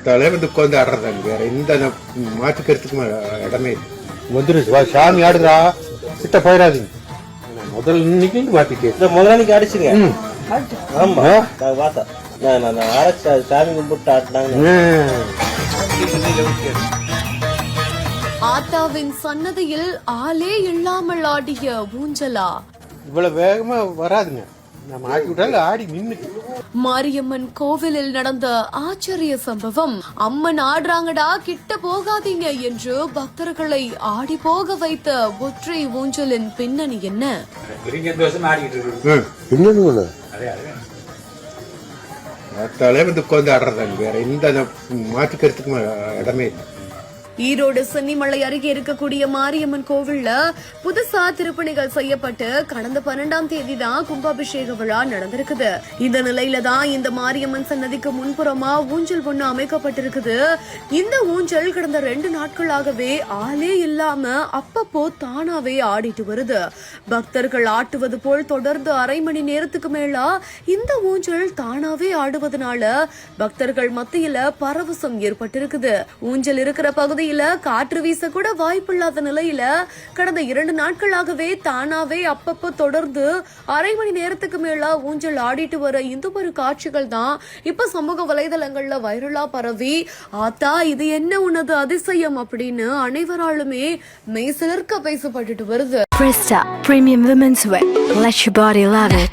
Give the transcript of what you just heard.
தலைவர் உட்காந்து ஆடுறதாங்க வேற எந்த மாற்று கருத்துக்கும் இடமே இல்லை. வந்துருச்சு சாமி ஆடுதா கிட்ட போயிடாதீங்க. முதல்ல இன்னைக்கு மாத்திட்டு முதலாளிக்கு அடிச்சுங்க. ஆமா நான் பார்த்தேன். நான் அரைச்ச சாமி கும்பிட்டு ஆட்டினாங்க. ஆத்தாவின் சன்னதியில் ஆளே இல்லாமல் ஆடிய ஊஞ்சலா இவ்வளவு வேகமா வராதுங்க. நம்ம ஆடி விட்டாலும் ஆடி நின்று. மாரியம்மன் கோவிலில் நடந்த ஆச்சரிய சம்பவம். அம்மன் ஆடுறாங்கடா கிட்ட போகாதீங்க என்று பக்தர்களை ஆடி போக வைத்த ஒற்றை ஊஞ்சலின் பின்னணி என்ன? தலைவர் உட்காந்து ஆடுறதாங்க வேற எந்த மாற்று கருத்துக்கும் இடமே இல்லை. ஈரோடு சென்னிமலை அருகே இருக்கக்கூடிய மாரியம்மன் கோவில்ல புதுசா திருப்பணிகள் செய்யப்பட்டு கடந்த 12ஆம் தேதி தான் கும்பாபிஷேக விழா நடந்திருக்குது. இந்த நிலையில தான் இந்த மாரியம்மன் சன்னதிக்கு முன்புறமா ஊஞ்சல் ஒண்ணு அமைக்கப்பட்டிருக்குது. இந்த ஊஞ்சல் கடந்த 2 நாட்களாகவே ஆளே இல்லாம அப்பப்போ தானாவே ஆடிட்டு வருது. பக்தர்கள் ஆட்டுவது போல் தொடர்ந்து அரை மணி நேரத்துக்கு மேல இந்த ஊஞ்சல் தானாவே ஆடுவதனால பக்தர்கள் மத்தியில பரவசம் ஏற்பட்டிருக்குது. ஊஞ்சல் இருக்கிற பகுதியில் காற்று வீச கூட வாய்ப்பில்லாத நிலையில கடந்த 2 நாட்களாகவே தானாவே அப்பப்போ தொடர்ந்து அரை மணி நேரத்துக்கு மேல ஊஞ்சல் ஆடிட்டு வர இந்த ஒரு காட்சிகள் தான் இப்ப சமூக வலைதளங்கள்ல வைரலா பரவி, ஆத்தா இது என்ன உனது அதிசயம் அப்படின்னு அனைவராலுமே மெய்சிலிர்க்க பேசப்பட்டுட்டு வருது. Presta Premium Women's Wear. Let your body love it.